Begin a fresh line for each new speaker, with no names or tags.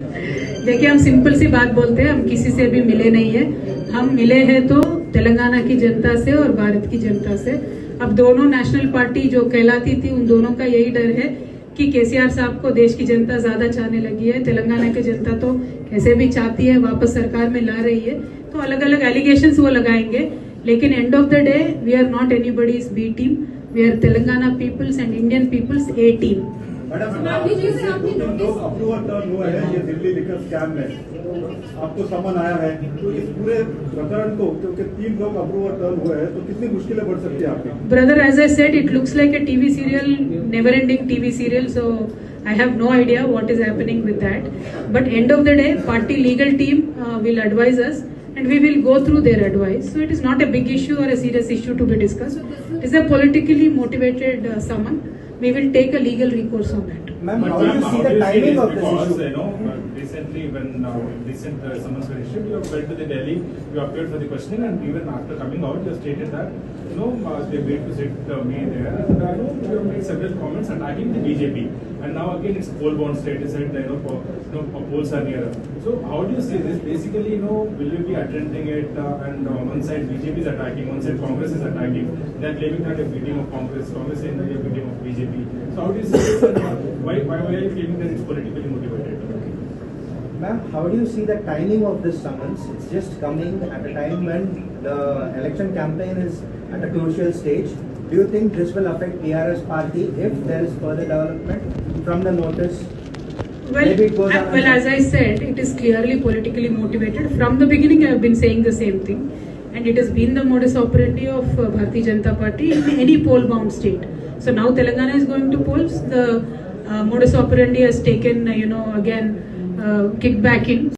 देखिए, हम सिंपल सी बात बोलते हैं, हम किसी से भी मिले नहीं है। हम मिले हैं तो तेलंगाना की जनता से और भारत की जनता से। अब दोनों नेशनल पार्टी जो कहलाती थी, उन दोनों का यही डर है कि केसीआर साहब को देश की जनता ज्यादा चाहने लगी है। तेलंगाना की जनता तो कैसे भी चाहती है, वापस सरकार में ला रही है, तो अलग अलग एलिगेशंस वो लगाएंगे। लेकिन end of the day we are not anybody's B team, we are Telangana peoples and Indian peoples A team.
Madam, approval turn हुआ है ये दिल्ली लिकर स्कैम में, आपको समन आया है, तो इस पूरे प्रकरण को, क्योंकि 3 लोग अप्रूवल टर्न हुए हैं, तो कितनी मुश्किलें बढ़ सकती है आपकी?
Brother, as I said, it looks like a TV serial, never-ending TV serial. So I have no idea what is happening with that. But end of the day, party legal team will advise us, and we will go through their advice. So it is not a big issue or a serious issue to be discussed. It is a politically motivated summon. We will take a legal recourse on that.
Ma'am, how do you see the timing of this issue?
Recently, when recent summons were issued, you went to the Delhi, you appeared for the questioning, and even after coming out, you stated that they wait to sit me there, and you have made several comments attacking the BJP. And now again, it's poll-bound state. You said polls are nearer. So how do you see this? Basically, will you be attending it? And one side BJP is attacking, one side Congress is attacking. They are claiming that a beating of Congress saying that a beating of BJP. So how do you see this? And why are you claiming that it's politically motivated?
Ma'am, how do you see the timing of this summons? It's just coming at a time when the election campaign is at a crucial stage. Do you think this will affect PRS party if there is further development from the notice?
Well, as I said, it is clearly politically motivated. From the beginning, I have been saying the same thing, and it has been the modus operandi of Bharatiya Janata Party in any poll-bound state. So now Telangana is going to polls. The modus operandi has taken, again, kicked back in.